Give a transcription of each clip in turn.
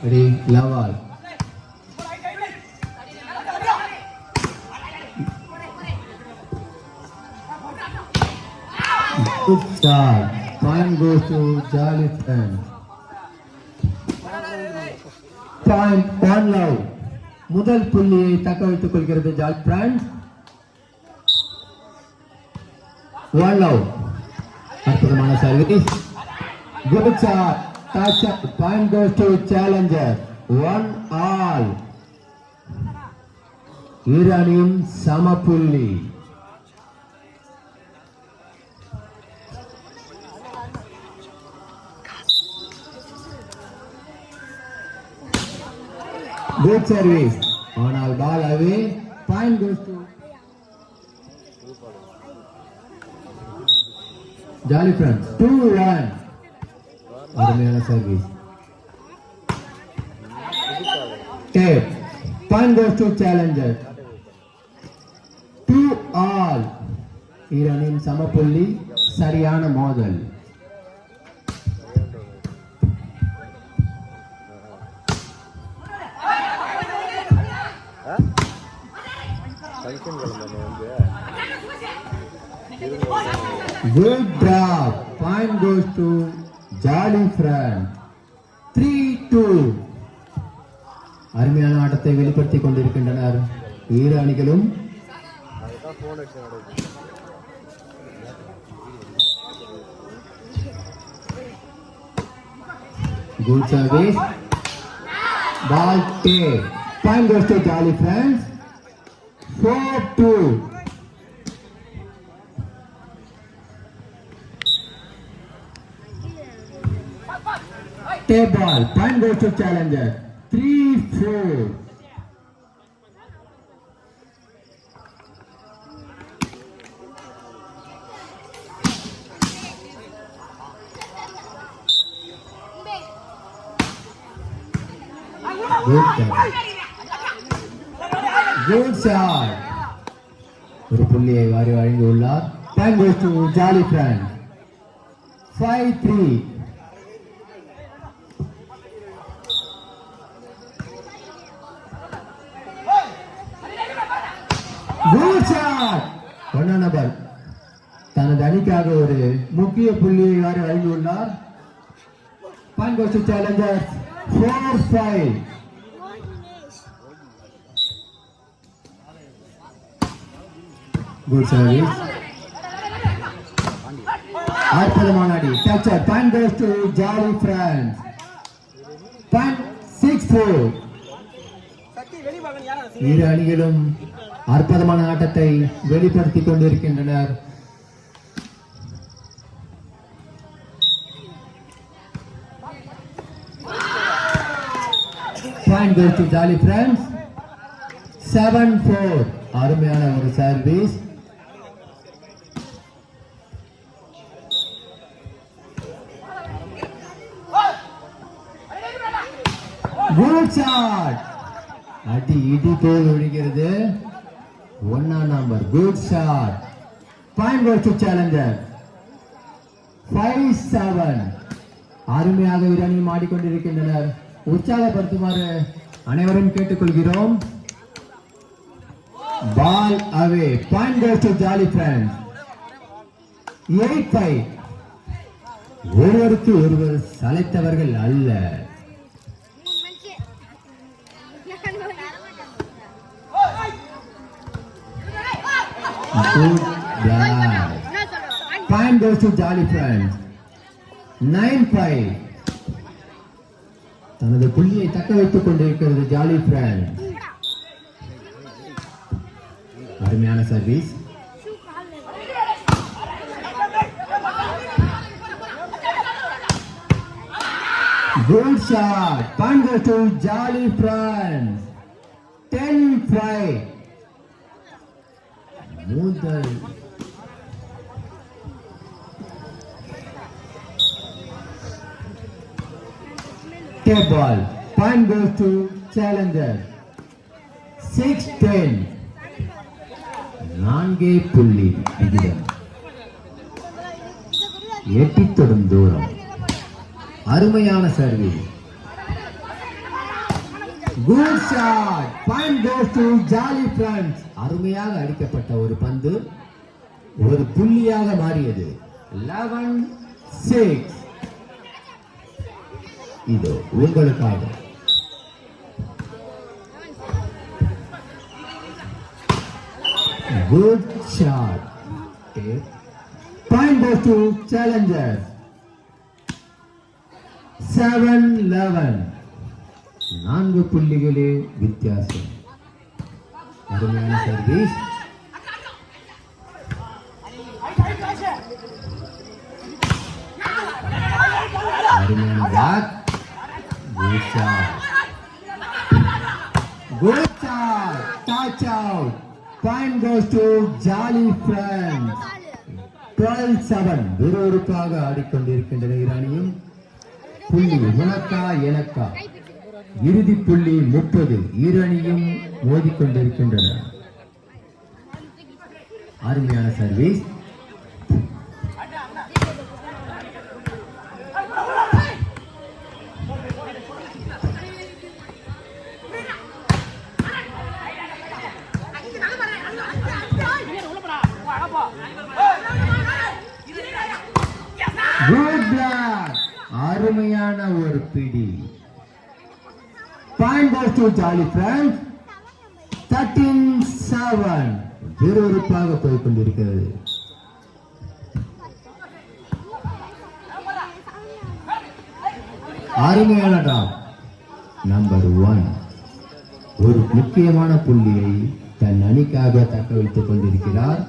Ready, Lawal. Good start. Point goes to Jolly Friend. Point one love. முதல் புள்ளியை தக்க வைத்துக் கொள்கிறது ஜாலி பிராண்ட். One love. அற்புதமான service. Good shot. Touch up. Point goes to challenger. 1-all. இரு அணியும் சம புள்ளி. Good service. On all ball away. Point goes to Jolly Friends. 2-1. அருமையான service. Tape. Point goes to challenger. 2-all. இரணின் சமப்புள்ளி. சரியான மோதல். Good drop. Point goes to Jolly Friend. 3-2. அருமையான ஆட்டத்தை வெளிப்படுத்திக் கொண்டிருக்கின்றனர் இரு அணிகளும். Good service. Ball take. Point goes to Jolly Friends. 4-2. Take ball. Point goes to challenger. 3-4. Good shot. ஒரு புள்ளியை வாரி வழங்கியுள்ளார். Point goes to Jolly Friend. 5-3. Good shot. ஒன்னா நபர் தனது அணிக்காக ஒரு முக்கிய புள்ளியை வாரி வழங்கியுள்ளார். Point goes to challenger. 4-5. Good service. அற்புதமான அடி. Toucher. Point goes to Jolly Friends. Point 6-4. இரு அணிகளும் அற்புதமான ஆட்டத்தை வெளிப்படுத்திக் கொண்டிருக்கின்றனர். Point goes to Jolly Friends. 7-4. அருமையான ஒரு சர்வீஸ். Good shot. அடி இடி போல் ஒழுகிறது. ஒன்னா number. Good shot. Point goes to challenger. 5-7. அருமையாக இரு அணியும் ஆடிக்கொண்டிருக்கின்றனர். உற்சாகப்படுத்துமாறு அனைவரும் கேட்டுக்கொள்கிறோம். Ball away. Point goes to Jolly Friends. 8-5. ஒருவருக்கு ஒருவர் சளைத்தவர்கள் அல்ல. Good drive. Point goes to Jolly Friends. 9-5. தனது புள்ளியை தக்க வைத்துக் கொண்டிருக்கிறது Jolly Friends. அருமையான service. Good shot. Point goes to Jolly Friends. 10-5. முதல் take ball. Point goes to challenger. 6-10. நான்கே புள்ளி விகிதம். எட்டித் தொடும் தூரம். அருமையான service. Good shot. Point goes to Jolly Friends. அருமையாக அடிக்கப்பட்ட ஒரு பந்து ஒரு புள்ளியாக மாறியது. 11-6. இதோ உங்களுக்காக. Good shot. Point goes to Challengers. 7-11. 4 புள்ளிகளே வித்தியாசம். அருமையான சர்வீஸ். அருமையான back. Good shot. Good shot. Touch out. Point goes to Jolly Friends. 12-7. விறுவிறுப்பாக ஆடிக்கொண்டிருக்கின்றன ஈரானியும். புள்ளி உனக்கா எனக்கா. இறுதி புள்ளி 30. ஈரானியும் மோதிக்கொண்டிருக்கின்றன. அருமையான சர்வீஸ். Good block. அருமையான ஒரு பிடி. Point goes to Jolly Friends. 13-7. விறுவிறுப்பாக போய் கொண்டிருக்கிறது. அருமையான டாப். நம்பர் 1 ஒரு முக்கியமான புள்ளியை தன் அணிக்காக தக்க வைத்துக் கொண்டிருக்கிறார்.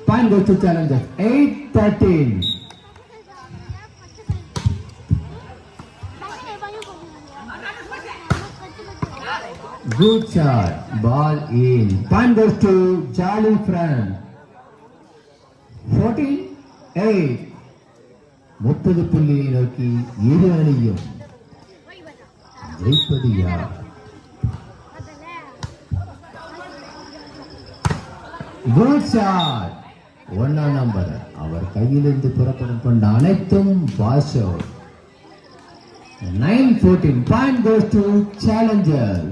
Point goes to Challengers. 8-13. Good shot. Ball in. Point goes to Jolly Friends. 14-8. 30 புள்ளியை நோக்கி இரு அணியும். ஜெயிப்பது யார்? Good shot. 1ஆம் நம்பர். அவர் கையிலிருந்து புறப்படும் கொண்ட அனைத்தும் பாஷோ. 9-14. Point goes to Challengers.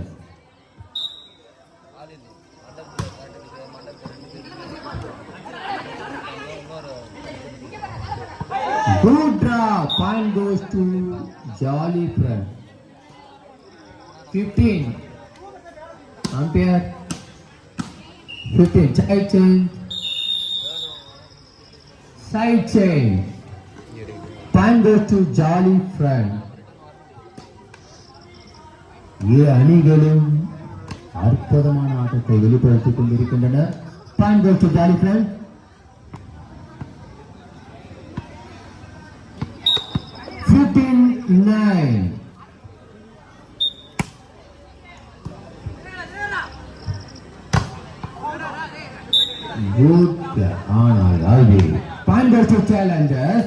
Good draw. Point goes to Jolly Friends. 15. Umpire. 15. Side change. Side change. Point goes to Jolly Friends. இரு அணிகளும் அற்புதமான ஆட்டத்தை வெளிப்படுத்திக் கொண்டிருக்கின்றனர். Point goes to Jolly Friends. 15-9. Good ஆனால் ஆல்வே. Point goes to Challengers.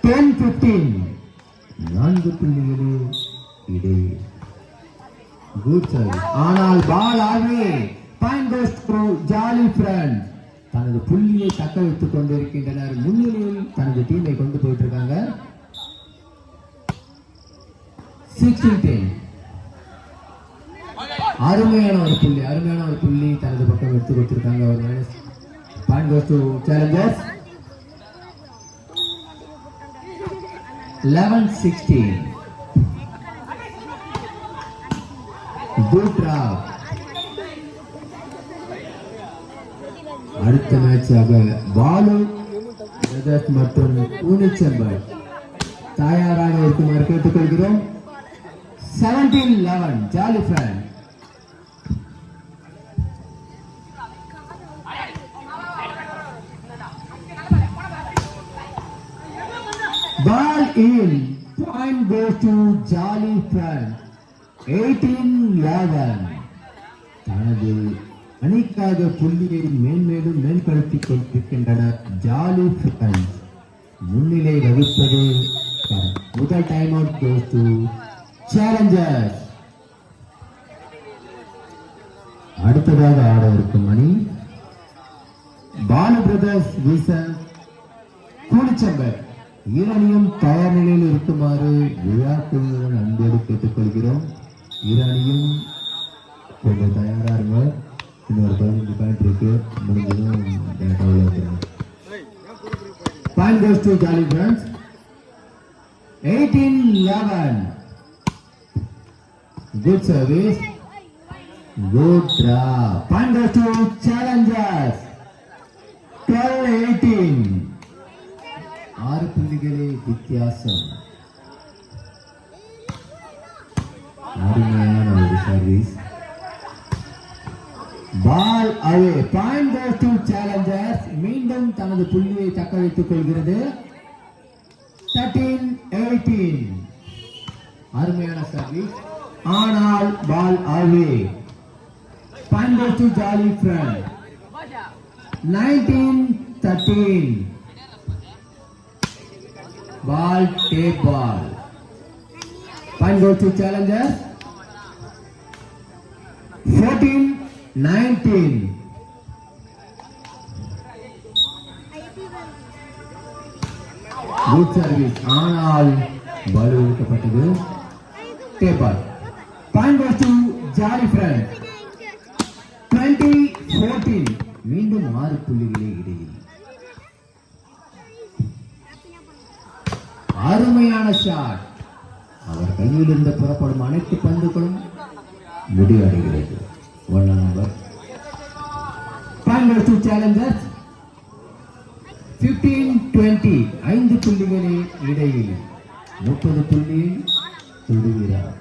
10-15. 4 புள்ளிகளே இடையே. Good service. ஆனால் பால் ஆல்வே. Point goes to Jolly Friends. தனது புள்ளியை தக்க வைத்துக் கொண்டிருக்கின்றனர். முன்னிலையில் தனது டீமை கொண்டு போயிட்டு இருக்காங்க. 16-10. அருமையான ஒரு புள்ளி தனது பக்கம் எடுத்து கொடுத்திருக்காங்க. ஒரு minus. Point goes to Challengers. 11-16. Good drop. அடுத்த மேட்சாக பாலு பிரதர்ஸ் மற்றும் பூனிச்சம்பர் தயாராக இருக்குமாறு கேட்டுக்கொள்கிறோம். 17-11. Jolly Friends. Ball in. Point goes to Jolly Friends. 18-11. தனது அணிக்காக புள்ளியை மேன்மேலும் மேம்படுத்திக் கொண்டிருக்கின்றனர். Jolly Friends முன்னிலை வகிப்பது. முதல் time out goes to Challengers. அடுத்ததாக ஆட இருக்கும் அணி பாலு பிரதர்ஸ் vs பூனிச்சம்பர். ஈரானியும் தயார் நிலையில் இருக்குமாறு விழாக்குழுவுடன் அன்போடு கேட்டுக்கொள்கிறோம். ஈரானியும் கொஞ்சம் தயாரா இருங்க. இன்னொரு 15 பாயிண்ட் இருக்கு, முடிஞ்சதும் டேட்டாவில் வந்துடும். Point goes to Jolly Friends. 18-11. Good service. Good draw. Point goes to Challengers. 12-18. 6 புள்ளிகளே வித்தியாசம். அருமையான ஒரு service. Ball away. Point goes to Challengers. மீண்டும் தனது புள்ளியை தக்க வைத்துக் கொள்கிறது. 13-18. அருமையான சர்வீஸ், ஆனால் ball away. Point goes to Jolly Friend. 19-13. Ball tap ball. Point goes to Challengers. 14-19. Good service, ஆனால் பால் இழுக்கப்பட்டது. Tap ball. Point goes to Jolly Friend. 20-14. மீண்டும் 6 புள்ளிகளே இடையில். அருமையான ஷாட். அவர் கையில் இருந்து புறப்படும் அனைத்து பந்துகளும் முடிவடைகிறது. 1 number. Point goes to Challengers. 15-20. 5 புள்ளிகளே இடையில். 30 புள்ளியை தொடுகிறார்.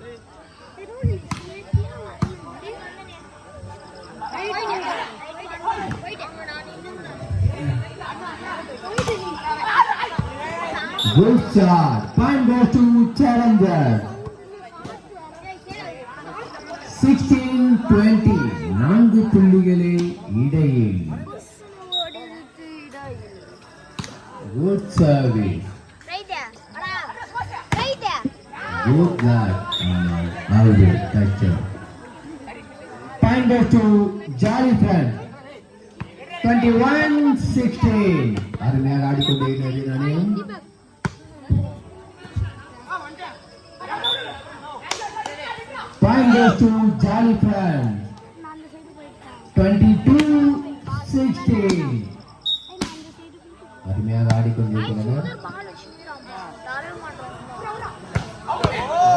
Good shot. Point goes to Challengers. 16-20. 4 புள்ளிகளே இடையில். Good service. Good luck. Out. Touch. Point goes to Jolly Friend. 21-16. அருமையாக ஆடிக்கொண்டிருக்கிறது நாணயம். Point goes to Jolly Friend. 22-16. அருமையாக ஆடிக்கொண்டிருக்கிறது.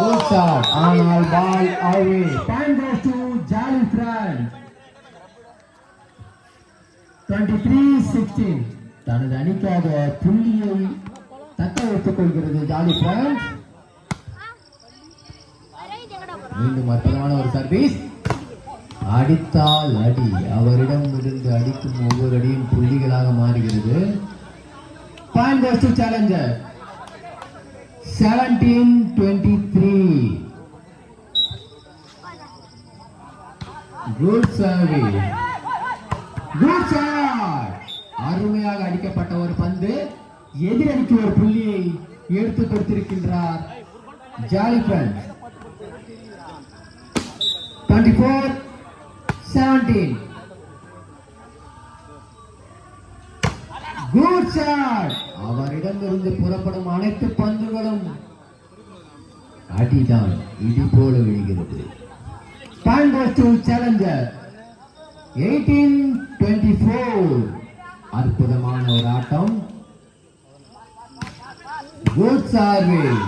Good shot, ஆனால் ball away. Point goes to Jolly Friend. 23-16. தனது அணிக்காக புள்ளியை தக்க வைத்துக் கொள்கிறது ஜாலி ஃப்ரெண்ட்ஸ். மீண்டும் அற்புதமான ஒரு சர்வீஸ். அடித்தால் அடி. அவரிடம் இருந்து அடிக்கும் ஒவ்வொரு அடியும் புள்ளிகளாக மாறுகிறது. Point goes to Challenger. 17-23. Good service. Good shot. அருமையாக அடிக்கப்பட்ட ஒரு பந்து எதிரணிக்கு ஒரு புள்ளியை எடுத்து கொடுத்திருக்கின்றார் ஜாலி ஃப்ரெண்ட்ஸ். 24-17. Good shot. அவரிடமிருந்து புறப்படும் அனைத்து பந்துகளும் அடிதான், இடி போல விழுகிறது. Point goes to Challenger. 18-24. அற்புதமான ஒரு ஆட்டம். Good service.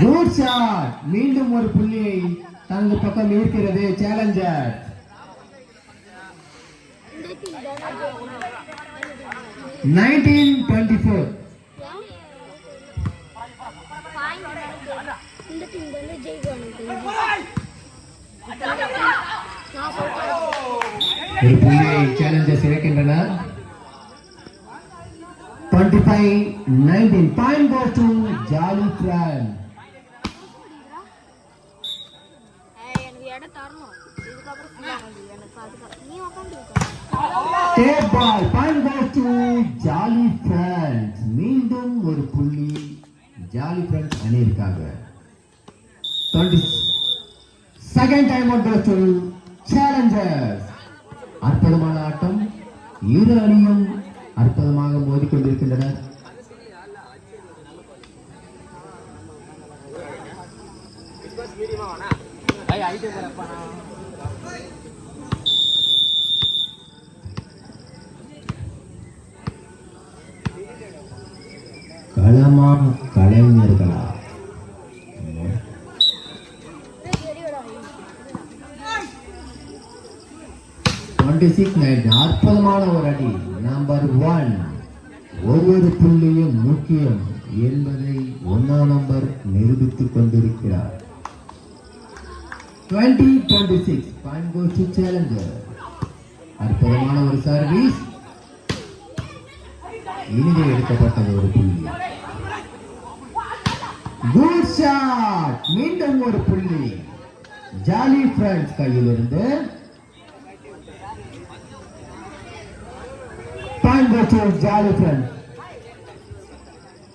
Good shot. மீண்டும் ஒரு புள்ளியை தனது பக்கம் ஈர்க்கிறது சேலஞ்சர். 19-24. ஒரு புள்ளியை Challengers இழக்கின்றனர். 25-19. Point goes to Jolly Friend. Take ball. Point goes to Jolly Friends. மீண்டும் ஒரு புள்ளி ஜாலி ஃப்ரெண்ட்ஸ் அணியிற்காக. 22nd time out goes to Challengers. அற்புதமான ஆட்டம். இரு அணியும் அற்புதமாக மோதிக்கொண்டிருக்கின்றனர். களமா கலைஞர்களா? 26-9 அற்புதமான ஒரு அடி. நம்பர் 1 ஒவ்வொரு புள்ளியும் முக்கியம் என்பதை 1ஆம் நம்பர் நிரூபித்துக் கொண்டிருக்கிறார். 20-26 பாயிண்ட் கோஸ் டு சேலஞ்சர். அற்புதமான ஒரு சர்வீஸ். இனிதே எடுக்கப்பட்டது ஒரு புள்ளி. Good shot. மீண்டும் ஒரு புள்ளி ஜாலி ஃப்ரெண்ட்ஸ் கையிலிருந்து. Point goes to Jolly Friends.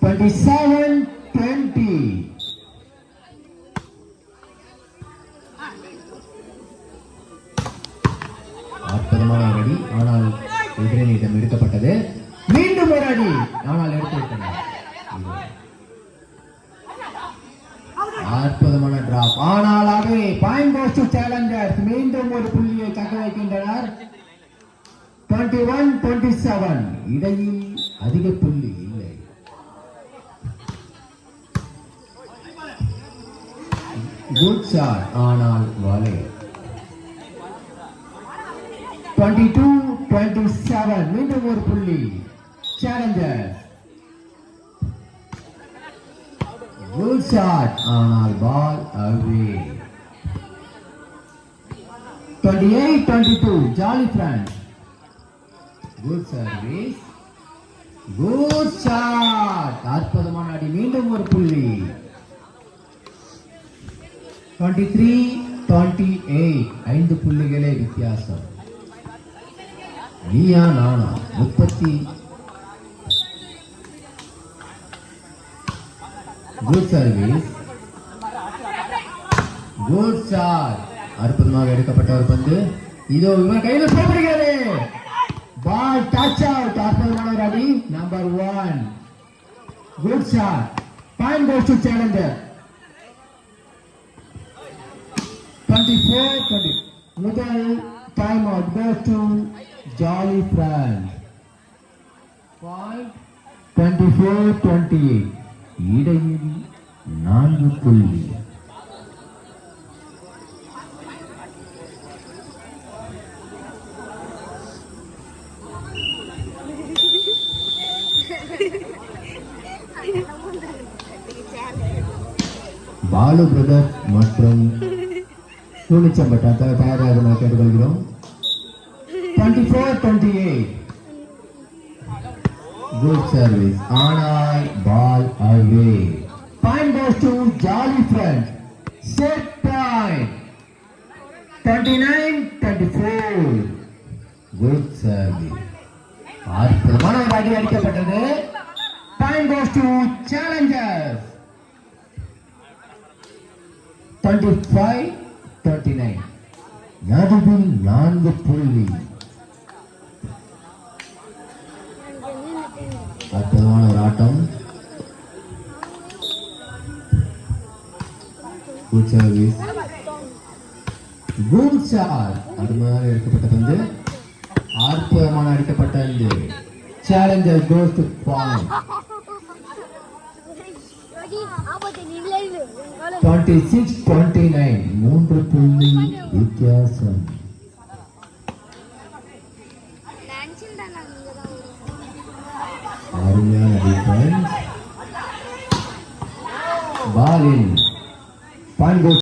27-20. அற்புதமான ஒரு அடி, ஆனால் எதிரணியிடம் எடுக்கப்பட்டது. மீண்டும் ஒரு அடி, ஆனால் எடுத்துவிட்டனர். அற்புதமான டிராப், ஆனால் அது பாயிண்ட் கோஸ் டு சேலஞ்சர்ஸ். மீண்டும் ஒரு புள்ளியை தக்க வைக்கின்றனர். 21-27 இடையில் அதிக புள்ளி இல்லை. குட் ஷாட், ஆனால் வலை. 22-27 மீண்டும் ஒரு புள்ளி சேலஞ்சர்ஸ். குட் ஷாட், ஆனால் ball away. 28-22 Jolly Friends. Good service. Good shot, அற்புதமான அடி. மீண்டும் ஒரு புள்ளி. 23-28 5 புள்ளிகளே வித்தியாசம். Neeya Naana 30. Good service. Good shot, அற்புதமாக எடுக்கப்பட்ட ஒரு பந்து. இதோ இவன் கையில் போடுகிறது. Ball touch out. அற்புதமான ஒரு அடி. Number 1 good shot. Point goes to Challenger. 24-20 முதல் time out goes to Jolly Friends. 24-28 இடையில் 4 புள்ளி. பாலு பிரதர் மற்றும் சூனிச்சம்பட்டா தயாராக நாம் கேட்டுக்கொள்கிறோம். 24-28 குட் சர்வீஸ், ஆனால் ball away. Point goes to Jolly Friends. Set point. 29-24 good service. அற்புதமான ஒரு அடி அடிக்கப்பட்டது. Point goes to Challengers. 25-39 நடுவில் 4 புள்ளி. அற்புதமான ஒரு ஆட்டம். Good service. குட் ஷாட், அருமையாக எடுக்கப்பட்ட பந்து. அற்புதமான அடிக்கப்பட்ட பந்து. Challenger goes to point. 26-29 3 புள்ளி வித்தியாசம். அருமையான டிஃபென்ஸ். பால் இன். பாயிண்ட்